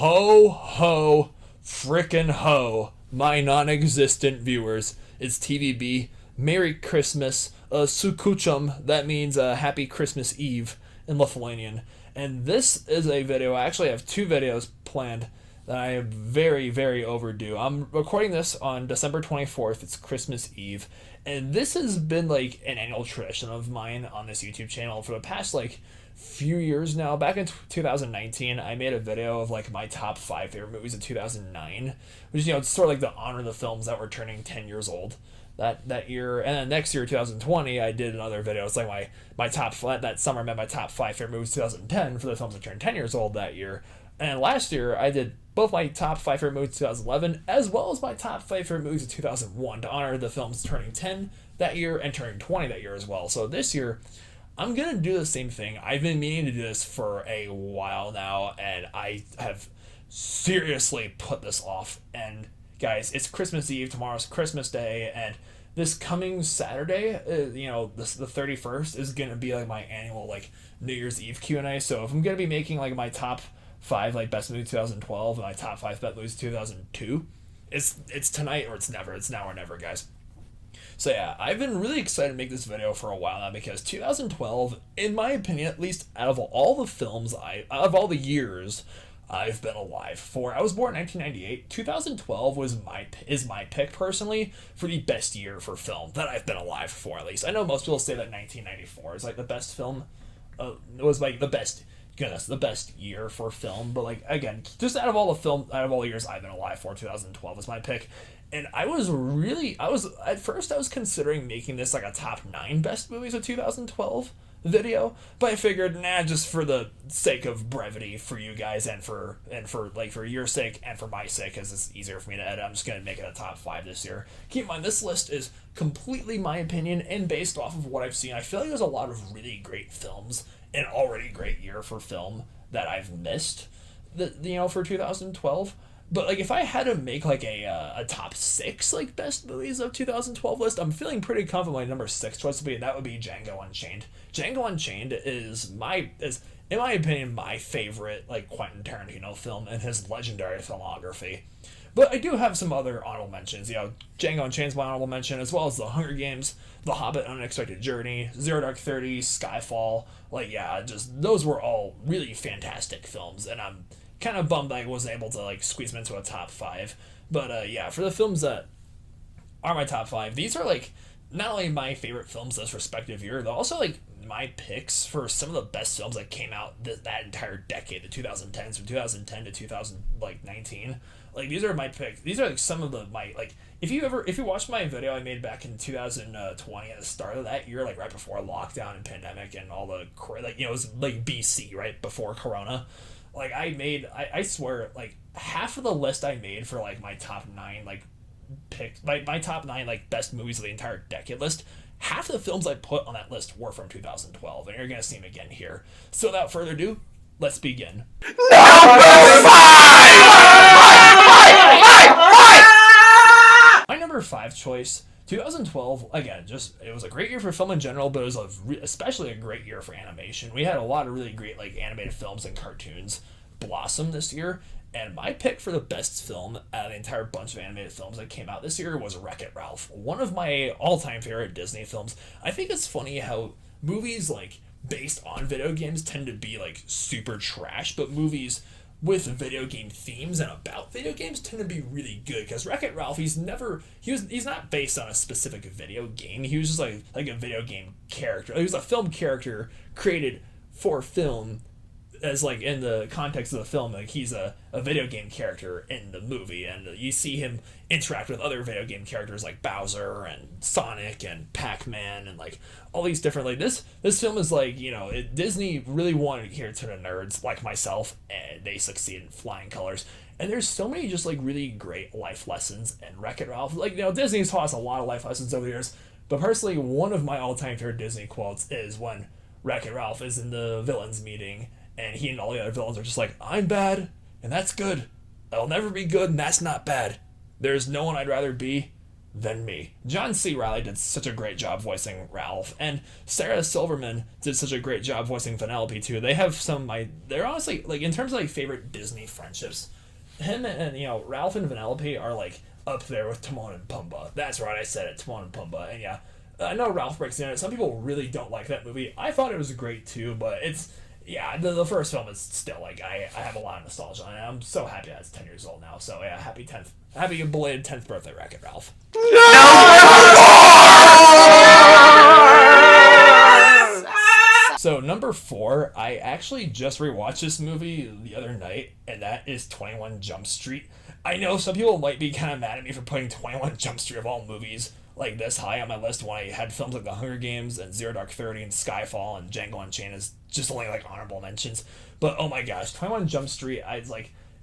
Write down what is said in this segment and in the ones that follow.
Ho, ho, frickin' ho, my non-existent viewers. It's TVB. Merry Christmas. Sukuchum, that means Happy Christmas Eve in Lithuanian. And this is a video, I actually have two videos planned that I am very, very overdue. I'm recording this on December 24th, it's Christmas Eve. And this has been like an annual tradition of mine on this YouTube channel for the past few years now. Back in 2019, I made a video of my top 5 favorite movies of 2009, which it's sort of to honor the films that were turning 10 years old that year. And then next year, 2020, I did another video. It's my top that summer meant my top 5 favorite movies 2010 for the films that turned 10 years old that year. And last year, I did both my top 5 favorite movies of 2011 as well as my top 5 favorite movies of 2001 to honor the films turning 10 that year and turning 20 that year as well. So this year, I'm going to do the same thing. I've been meaning to do this for a while now, and I have seriously put this off. And guys, it's Christmas Eve, tomorrow's Christmas Day, and this coming Saturday, the 31st, is going to be my annual New Year's Eve Q&A. So if I'm going to be making my top 5 best movies 2012 and my top 5 best movies 2002, it's tonight or it's never. It's now or never, guys. So yeah, I've been really excited to make this video for a while now because 2012, in my opinion, at least out of all the films out of all the years I've been alive for, I was born in 1998. 2012 is my pick personally for the best year for film that I've been alive for, at least. I know most people say that 1994 is the best film. It was the best. Goodness, the best year for film, but again, just out of all the years I've been alive for, 2012 is my pick. And at first I was considering making this a top 9 best movies of 2012 video, but I figured, just for the sake of brevity for you guys and for your sake and for my sake, because it's easier for me to edit, I'm just gonna make it a top 5 this year. Keep in mind, this list is completely my opinion and based off of what I've seen. I feel there's a lot of really great films, an already great year for film, that I've missed for 2012. But if I had to make a top 6 best movies of 2012 list, I'm feeling pretty confident my number 6 choice would be Django Unchained. Django Unchained is in my opinion my favorite Quentin Tarantino film in his legendary filmography. But I do have some other honorable mentions. Django Unchained's my honorable mention, as well as The Hunger Games, The Hobbit: Unexpected Journey, Zero Dark 30, Skyfall. Those were all really fantastic films, and I'm kind of bummed I wasn't able to squeeze them into a top 5. But for the films that are my top 5, these are not only my favorite films this respective year, they're also my picks for some of the best films that came out that entire decade, the 2010s, from 2010 to 2019. These are my picks. These are some of if you watched my video I made back in 2020 at the start of that year, right before lockdown and pandemic and all the it was BC, right before Corona. I swear, half of the list I made for my top 9 picks, my top 9 best movies of the entire decade list, half of the films I put on that list were from 2012, and you're gonna see them again here. So without further ado, let's begin. My number 5 choice, 2012, again, it was a great year for film in general, but it was especially a great year for animation. We had a lot of really great animated films and cartoons blossom this year, and my pick for the best film out of the entire bunch of animated films that came out this year was Wreck-It Ralph, one of my all-time favorite Disney films. I think it's funny how movies based on video games tend to be super trash, but movies with video game themes and about video games tend to be really good, because Wreck-It Ralph, he's not based on a specific video game. He was just like a video game character. He was a film character created for film, as in the context of the film, he's a video game character in the movie, and you see him interact with other video game characters like Bowser and Sonic and Pac-Man and all these different this film is Disney really wanted to cater to the nerds like myself, and they succeeded in flying colors. And there's so many just really great life lessons in Wreck-It Ralph. Disney's taught us a lot of life lessons over the years, but personally, one of my all-time favorite Disney quotes is when Wreck-It Ralph is in the villains meeting, and he and all the other villains are just I'm bad, and that's good. I'll never be good, and that's not bad. There's no one I'd rather be than me. John C. Reilly did such a great job voicing Ralph, and Sarah Silverman did such a great job voicing Vanellope too. They have they're honestly, like, in terms of like favorite Disney friendships, him and Ralph and Vanellope are like up there with Timon and Pumbaa. That's right, I said it, Timon and Pumbaa. And yeah, I know Ralph breaks down. Some people really don't like that movie. I thought it was great too, but it's, yeah, the first film is still like, I have a lot of nostalgia on it. I'm so happy that it's 10 years old now. So yeah, happy belated 10th birthday, Wreck-It Ralph. So number 4, I actually just rewatched this movie the other night, and that is 21 Jump Street. I know some people might be kind of mad at me for putting 21 Jump Street of all movies like this high on my list when I had films like The Hunger Games and Zero Dark 30 and Skyfall and Django Unchained as just only like honorable mentions. But oh my gosh, 21 Jump Street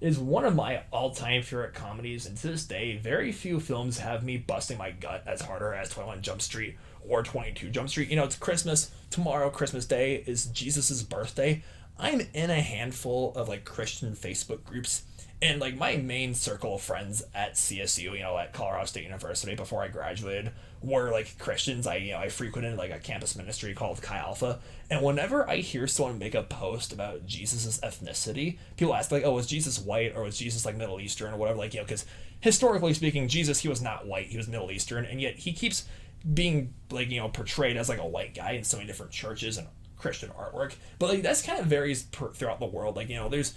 is one of my all-time favorite comedies, and to this day, very few films have me busting my gut as harder as 21 Jump Street or 22 Jump Street. It's Christmas. Tomorrow, Christmas Day, is Jesus' birthday. I'm in a handful of like Christian Facebook groups, and like my main circle of friends at CSU, at Colorado State University before I graduated, were like Christians. I frequented like a campus ministry called Chi Alpha, and whenever I hear someone make a post about Jesus' ethnicity, people ask like, oh, was Jesus white or was Jesus like Middle Eastern or whatever, because historically speaking, Jesus, he was not white, he was Middle Eastern, and yet he keeps being like portrayed as like a white guy in so many different churches and Christian artwork. But like that's kind of varies throughout the world. Like there's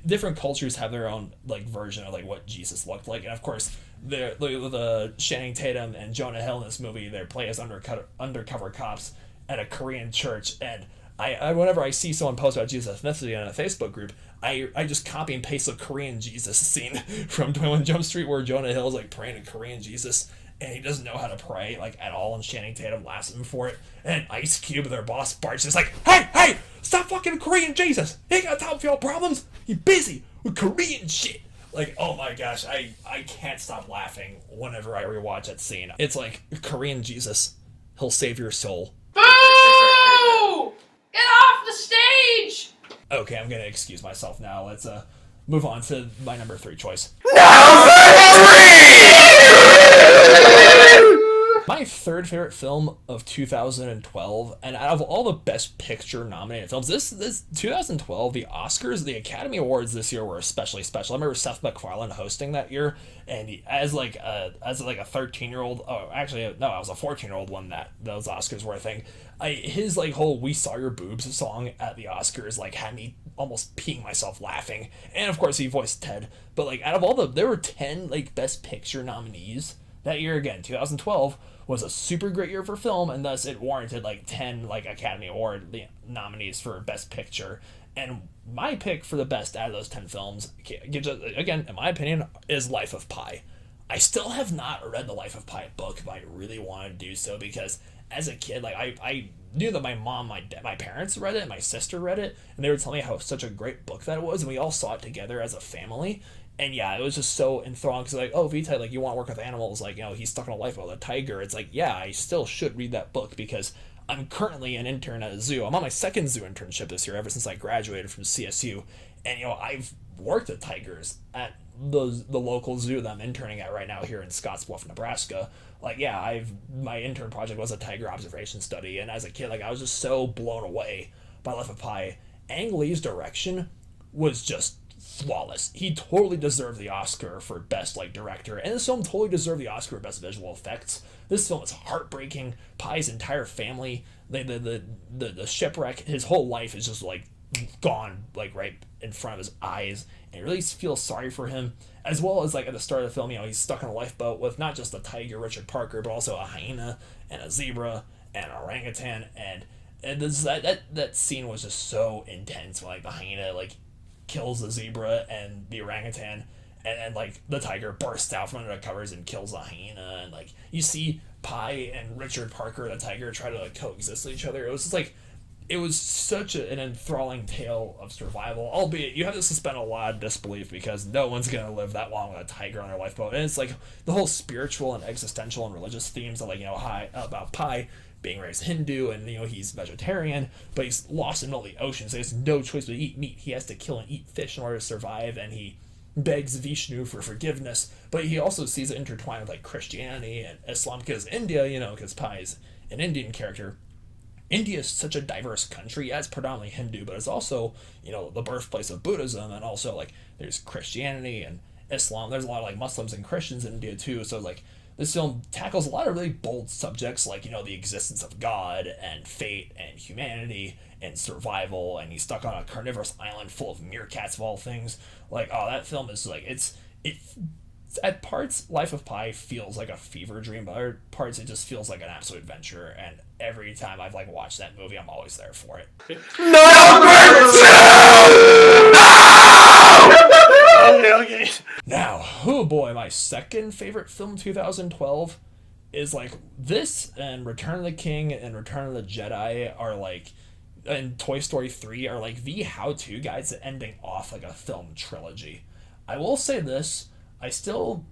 different cultures have their own like version of like what Jesus looked like, and of course the Channing Tatum and Jonah Hill in this movie, they play as undercover cops at a Korean church, and I whenever I see someone post about Jesus ethnicity in a Facebook group, I just copy and paste the Korean Jesus scene from 21 Jump Street where Jonah Hill's like praying to Korean Jesus, and he doesn't know how to pray like at all, and Channing Tatum laughs at him for it, and Ice Cube, their boss, Bart's just like, hey, stop fucking Korean Jesus, he ain't got time for your problems, he busy with Korean shit. Like, oh my gosh, I can't stop laughing whenever I rewatch that scene. It's like, Korean Jesus, he'll save your soul. Boo! Get off the stage! Okay, I'm gonna excuse myself now. Let's move on to my number 3 choice. My third favorite film of 2012, and out of all the Best Picture nominated films, this 2012, the Oscars, the Academy Awards this year were especially special. I remember Seth MacFarlane hosting that year, and as like a 13-year-old, oh actually no, I was a 14-year-old when those Oscars were a thing. His like whole "We Saw Your Boobs" song at the Oscars like had me almost peeing myself laughing, and of course he voiced Ted. But like out of all there were 10 like Best Picture nominees that year. Again, 2012 was a super great year for film, and thus it warranted like 10 like Academy Award nominees for Best Picture. And my pick for the best out of those 10 films, again, in my opinion, is Life of Pi. I still have not read the Life of Pi book, but I really want to do so, because as a kid, like I knew that my mom, my parents read it, and my sister read it, and they were telling me how such a great book that it was, and we all saw it together as a family. And yeah, it was just so enthralling, because like, oh, Vitae, like, you want to work with animals, like, he's stuck in a lifeboat with a tiger. It's like, yeah, I still should read that book, because I'm currently an intern at a zoo. I'm on my second zoo internship this year, ever since I graduated from CSU. And, I've worked with tigers at the local zoo that I'm interning at right now here in Scottsbluff, Nebraska. Like, yeah, my intern project was a tiger observation study, and as a kid, like, I was just so blown away by Life of Pi. Ang Lee's direction was just flawless. He totally deserved the Oscar for best like director, and this film totally deserved the Oscar for best visual effects. This film is heartbreaking. Pi's entire family, the shipwreck, his whole life is just like gone like right in front of his eyes, and you really feel sorry for him, as well as like at the start of the film, he's stuck in a lifeboat with not just the tiger Richard Parker, but also a hyena and a zebra and an orangutan, and that scene was just so intense when like the hyena like kills the zebra and the orangutan, and like the tiger bursts out from under the covers and kills the hyena, and like you see Pi and Richard Parker, the tiger, try to like coexist with each other. It was just like, it was such an enthralling tale of survival, albeit you have to suspend a lot of disbelief, because no one's gonna live that long with a tiger on their lifeboat. And it's like the whole spiritual and existential and religious themes that, like, about Pi being raised Hindu, and he's vegetarian, but he's lost in the middle of the ocean, so he has no choice but to eat meat. He has to kill and eat fish in order to survive, and he begs Vishnu for forgiveness, but he also sees it intertwined with like Christianity and Islam because India, because Pi is an Indian character. India is such a diverse country. Yeah, it's predominantly Hindu, but it's also, the birthplace of Buddhism, and also like there's Christianity and Islam. There's a lot of like Muslims and Christians in India too. So like this film tackles a lot of really bold subjects like, the existence of God and fate and humanity and survival, and he's stuck on a carnivorous island full of meerkats of all things. Like, oh, that film is like it at parts Life of Pi feels like a fever dream, but other parts it just feels like an absolute adventure, and every time I've like watched that movie I'm always there for it. Okay. Now, oh boy, my second favorite film 2012 is like this and Return of the King and Return of the Jedi are like, and Toy Story 3 are like the how-to guides to ending off like a film trilogy. I will say this, I still,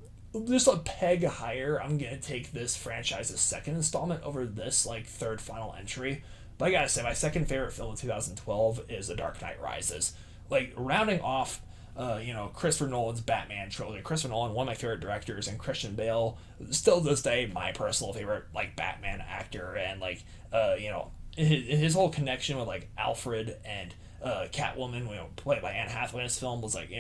just a peg higher, I'm gonna take this franchise's second installment over this like third final entry. But I gotta say, my second favorite film of 2012 is The Dark Knight Rises. Like, rounding off Christopher Nolan's Batman trilogy. Christopher Nolan, one of my favorite directors, and Christian Bale, still to this day, my personal favorite, like, Batman actor, and, like, his whole connection with, like, Alfred and Catwoman, played by Anne Hathaway in this film, was, like,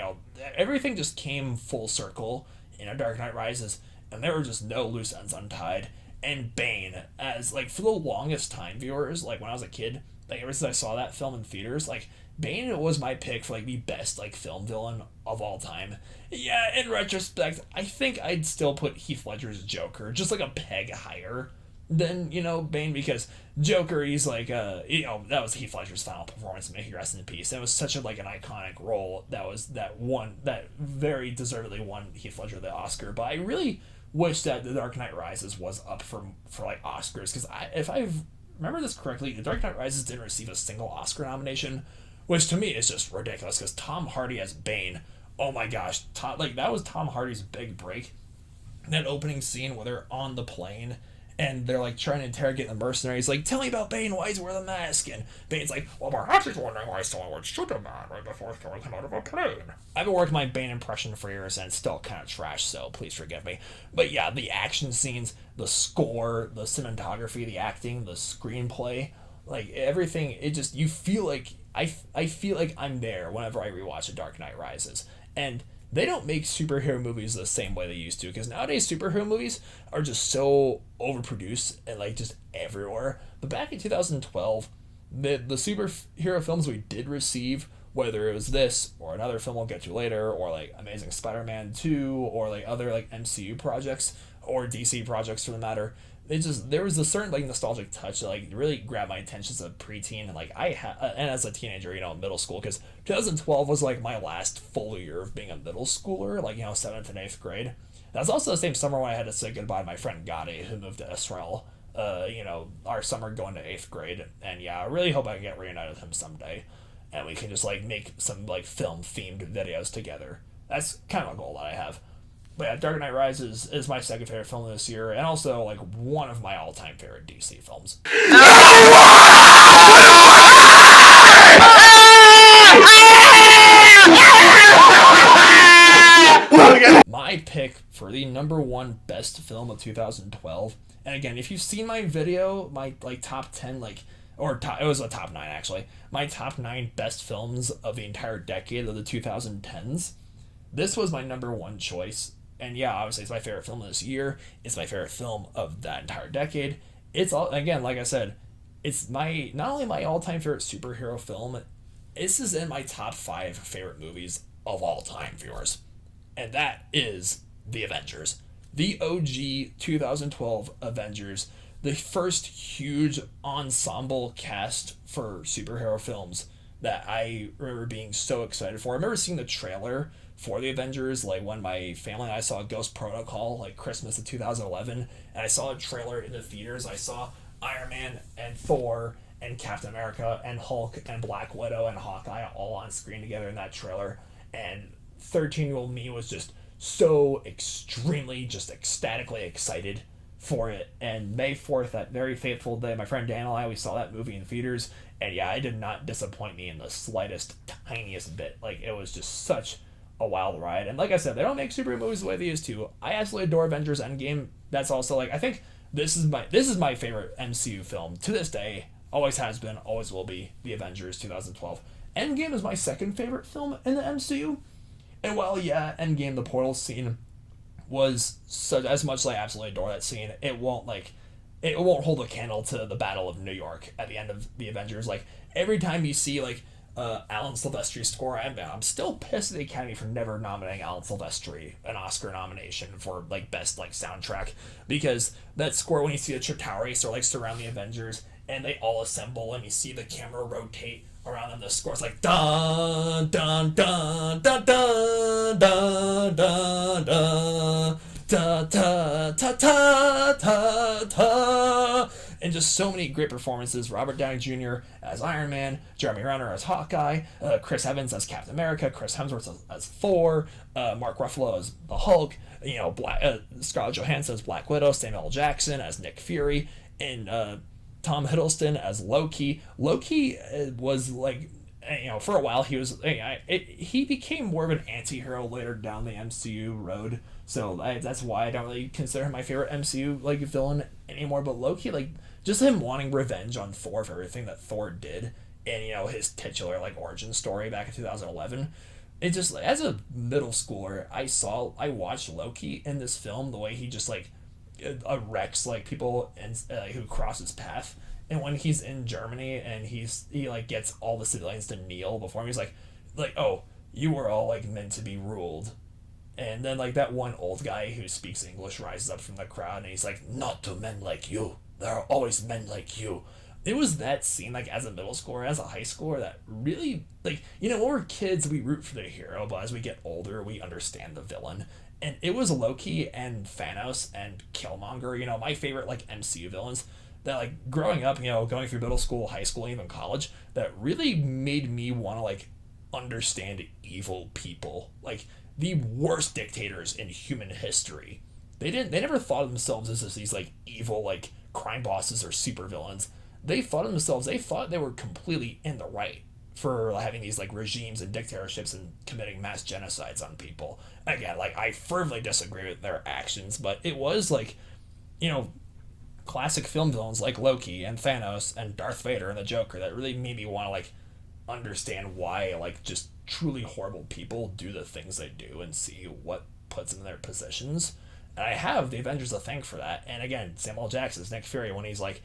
everything just came full circle in A Dark Knight Rises, and there were just no loose ends untied. And Bane, as, like, for the longest time, viewers, like, when I was a kid, like, ever since I saw that film in theaters, like, Bane was my pick for, like, the best, like, film villain of all time. Yeah, in retrospect, I think I'd still put Heath Ledger's Joker just, like, a peg higher than, Bane, because Joker, he's, like, that was Heath Ledger's final performance, may he rest in peace. It was such a, like, an iconic role that very deservedly won Heath Ledger the Oscar, but I really wish that The Dark Knight Rises was up for like, Oscars, because if I remember this correctly, The Dark Knight Rises didn't receive a single Oscar nomination, which to me is just ridiculous, because Tom Hardy as Bane, oh my gosh, that was Tom Hardy's big break. That opening scene where they're on the plane and they're like trying to interrogate the mercenaries, like, tell me about Bane, why he's wearing the mask? And Bane's like, well, perhaps he's wondering why someone would shoot a man right before throwing him out of a plane. I've been working my Bane impression for years and it's still kind of trash, so please forgive me. But yeah, the action scenes, the score, the cinematography, the acting, the screenplay, like everything, it just, you feel like, I feel like I'm there whenever I rewatch A Dark Knight Rises. And they don't make superhero movies the same way they used to, because nowadays superhero movies are just so overproduced and like just everywhere. But back in 2012, the superhero films we did receive, whether it was this or another film we'll get to later, or like Amazing Spider-Man 2, or like other like MCU projects or DC projects for the matter, there was a certain like nostalgic touch that like really grabbed my attention as a preteen, and like and as a teenager, middle school, because 2012 was like my last full year of being a middle schooler, like 7th and 8th grade. That's also the same summer when I had to say goodbye to my friend Gadi, who moved to Israel. Our summer going to 8th grade, and yeah, I really hope I can get reunited with him someday, and we can just like make some like film themed videos together. That's kind of a goal that I have. But yeah, Dark Knight Rises is my second favorite film this year, and also like one of my all-time favorite DC films. My pick for the number one best film of 2012, and again, if you've seen my video, my like top 10, it was a top 9 actually, my top 9 best films of the entire decade of the 2010s, this was my number one choice. And yeah, obviously it's my favorite film of this year. It's my favorite film of that entire decade. It's all, again, like I said, it's not only my all-time favorite superhero film, this is in my top 5 favorite movies of all time, viewers. And that is The Avengers. The OG 2012 Avengers. The first huge ensemble cast for superhero films that I remember being so excited for. I remember seeing the trailer for the Avengers, like when my family and I saw Ghost Protocol, like Christmas of 2011, and I saw a trailer in the theaters. I saw Iron Man and Thor and Captain America and Hulk and Black Widow and Hawkeye all on screen together in that trailer, and 13-year-old me was just so extremely, just ecstatically excited for it. And May 4th, that very fateful day, my friend Dan and I, we saw that movie in theaters, and yeah, it did not disappoint me in the slightest, tiniest bit. Like, it was just such a wild ride. And like I said, they don't make superhero movies the way they used to. I absolutely adore Avengers Endgame. That's also like, I think this is my favorite MCU film to this day. Always has been, always will be, The Avengers 2012. Endgame is my second favorite film in the MCU. And while, yeah, Endgame, the portal scene was such, as much as I absolutely adore that scene, it won't hold a candle to the Battle of New York at the end of the Avengers. Like, every time you see, like, Alan Silvestri's score, I'm still pissed at the Academy for never nominating Alan Silvestri an Oscar nomination for, like, best, like, soundtrack, because that score, when you see the Chitauri sort of, like, surround the Avengers, and they all assemble, and you see the camera rotate around them, the score's like dun dun dun dun dun dun dun dun ta ta ta ta ta ta, and just so many great performances. Robert Downey Jr. as Iron Man, Jeremy Renner as Hawkeye, Chris Evans as Captain America, Chris Hemsworth as Thor, Mark Ruffalo as the Hulk, Scarlett Johansson as Black Widow, Samuel L. Jackson as Nick Fury, and Tom Hiddleston as Loki. Loki was like, for a while he was, he became more of an anti-hero later down the MCU road. So that's why I don't really consider him my favorite MCU like villain anymore. But Loki, like, just him wanting revenge on Thor for everything that Thor did, and his titular like origin story back in 2011. It just, as a middle schooler, I watched Loki in this film, the way he just like wrecks like people and who cross his path. And when he's in Germany and he like gets all the civilians to kneel before him, he's like, oh, you were all like meant to be ruled. And then like that one old guy who speaks English rises up from the crowd and he's like, not to men like you, there are always men like you. It was that scene, like, as a middle schooler, as a high schooler, that really, like, when we're kids, we root for the hero, but as we get older, we understand the villain. And it was Loki and Thanos and Killmonger, my favorite, like, MCU villains, that, like, growing up, going through middle school, high school, even college, that really made me want to, like, understand evil people. Like, the worst dictators in human history. They never thought of themselves as these, like, evil, like, crime bosses or supervillains. They thought they were completely in the right for having these like regimes and dictatorships and committing mass genocides on people. Again, like, I fervently disagree with their actions, but it was like, classic film villains like Loki and Thanos and Darth Vader and the Joker that really made me want to like understand why like just truly horrible people do the things they do and see what puts them in their positions. And I have the Avengers to thank for that. And again, Samuel L. Jackson's Nick Fury, when he's like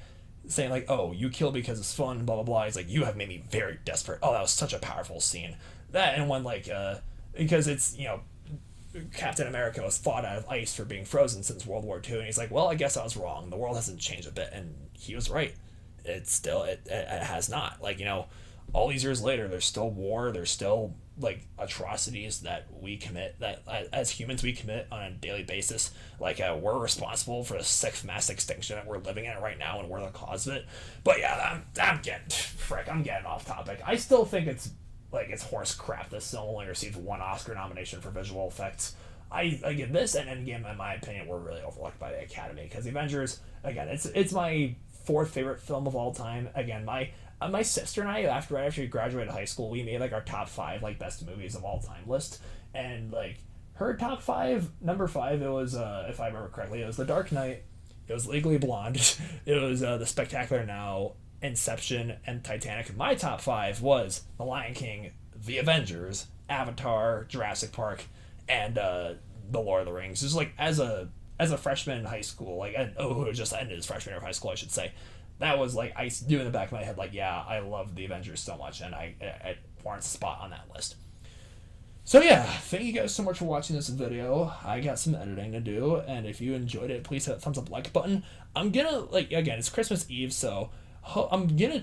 saying like, oh, you kill because it's fun, blah blah blah, he's like, you have made me very desperate. Oh, that was such a powerful scene. That, and when like because it's Captain America was fought out of ice for being frozen since World War II, and he's like, well, I guess I was wrong, the world hasn't changed a bit. And he was right. It's still it has not. Like, all these years later, there's still war, there's still like atrocities that we commit, that as humans we commit on a daily basis. Like, we're responsible for the sixth mass extinction that we're living in right now, and we're the cause of it. But yeah, I'm getting off topic. I still think it's horse crap this film only received one Oscar nomination for visual effects. Again, this and Endgame, in my opinion, were really overlooked by the Academy, because the Avengers, again, it's my fourth favorite film of all time. Again, my sister and I, right after we graduated high school, we made like our top 5 like best movies of all time list, and like her top 5, number 5, it was if I remember correctly, it was The Dark Knight, it was Legally Blonde, it was The Spectacular Now, Inception, and Titanic. My top 5 was The Lion King, The Avengers, Avatar, Jurassic Park, and The Lord of the Rings. Just like as a freshman in high school, who just ended his freshman year of high school, I should say. That was like, I knew in the back of my head, like, yeah, I love the Avengers so much, and it warrants a spot on that list. So yeah, thank you guys so much for watching this video. I got some editing to do, and if you enjoyed it, please hit that thumbs up like button. I'm gonna, again, it's Christmas Eve, so I'm gonna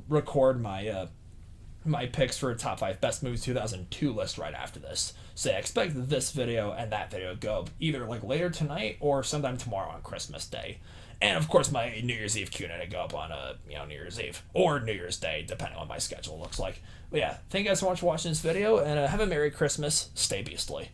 record my my picks for top 5 best movies 2002 list right after this. So I expect this video and that video to go either like later tonight or sometime tomorrow on Christmas Day. And of course my New Year's Eve Q&A to go up on New Year's Eve or New Year's Day, depending on what my schedule looks like. But yeah, thank you guys so much for watching this video, and have a Merry Christmas. Stay beastly.